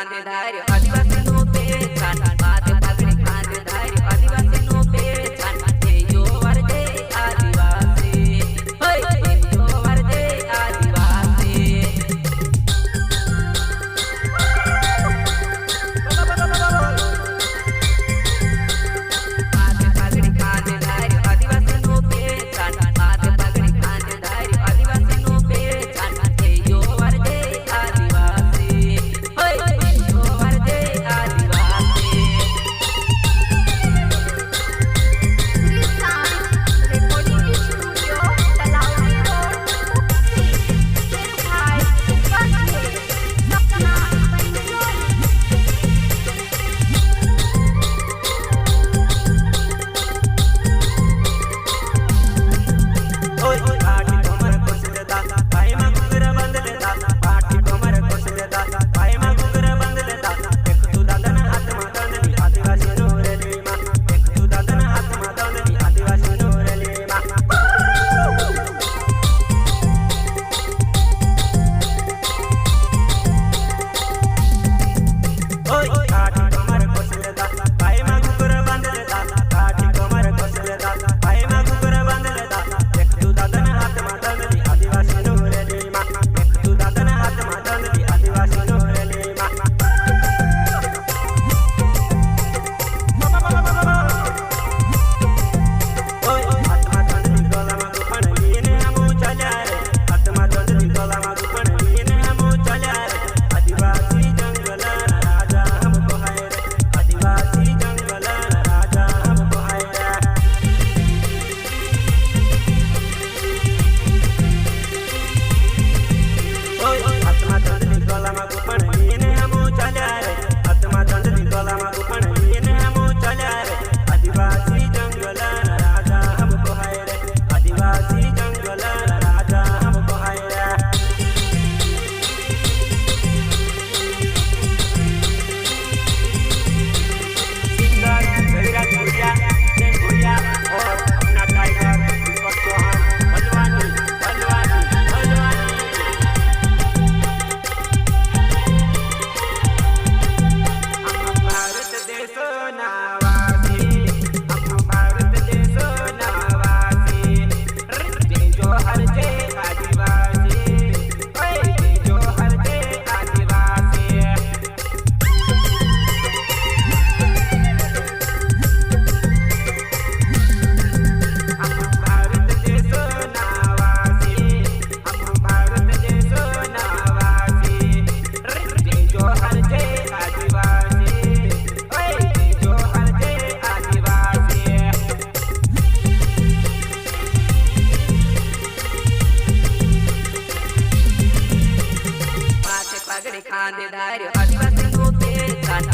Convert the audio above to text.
खांदे धार्यो आदिवासी नो पेचान माथे पगड़ी खांदे धार्यो आदिवासी नो पेचान तेजो वरदे आदिवासी होय तेजो वरदे आदिवासी माथे पगड़ी खांदे धार्यो आदिवासी नो पेचान माथे पगड़ी खांदे धार्यो आदिवासी नो पेचान तेजो वरदे आदिवासी होय तेजो वरदे आदिवासी recording studio Talawi Road Cerbai Banjir Sapna Banjir ओय पाटी कमर कोस लेदा पाय मा घुंगरा बांध लेदा पाटी कमर कोस लेदा पाय मा घुंगरा बांध लेदा एक तू दादन हाथ मा दांडली आदिवासी नोरली मा एक तू दादन हाथ मा दांडली आदिवासी नोरली मा ओय पाटी कमर कोस लेदा पाय मा घुंगरा बांध लेदा पाटी कमर कोस लेदा पाय मा घुंगरा बांध लेदा एक तू दादन हाथ मा दांडली आदिवासी नोरली मा एक तू दादन हाथ मा दांडली आदिवासी नोरली मा ओय हाथ मा दांडली गला मा गुपण लीने हमू चल्या रे हाथ मा दांडली गला मा गुपण लीने हमू चल्या रे आदिवासी जंगल राजा हमको है रे आदिवासी जंगल राजा हमको है रे ओय हाथ मा दांडली गला मा गुपण लीने हमू चल्या रे हाथ मा दांडली गला मा गुपण लीने हमू चल्या रे आदिवासी जंगल राजा हमको है रे आदिवासी जंगल राजा हमको है रे सिंगर रविराज भुरिया जय भुरिया और अपना टाइगर दीपक चौहान हलवानी हलवानी हलवानी हम भारत देश नावासी हम भारत देश नावासी तेजो हर जय आदिवासी ओय तेजो हर जय आदिवासी हम भारत देश नावासी हम भारत देश नावासी तेजो हर जय आदिवासी ओय तेजो हर जय आदिवासी माथे पगड़ी खांदे धार्यो आदिवासी नो पेचान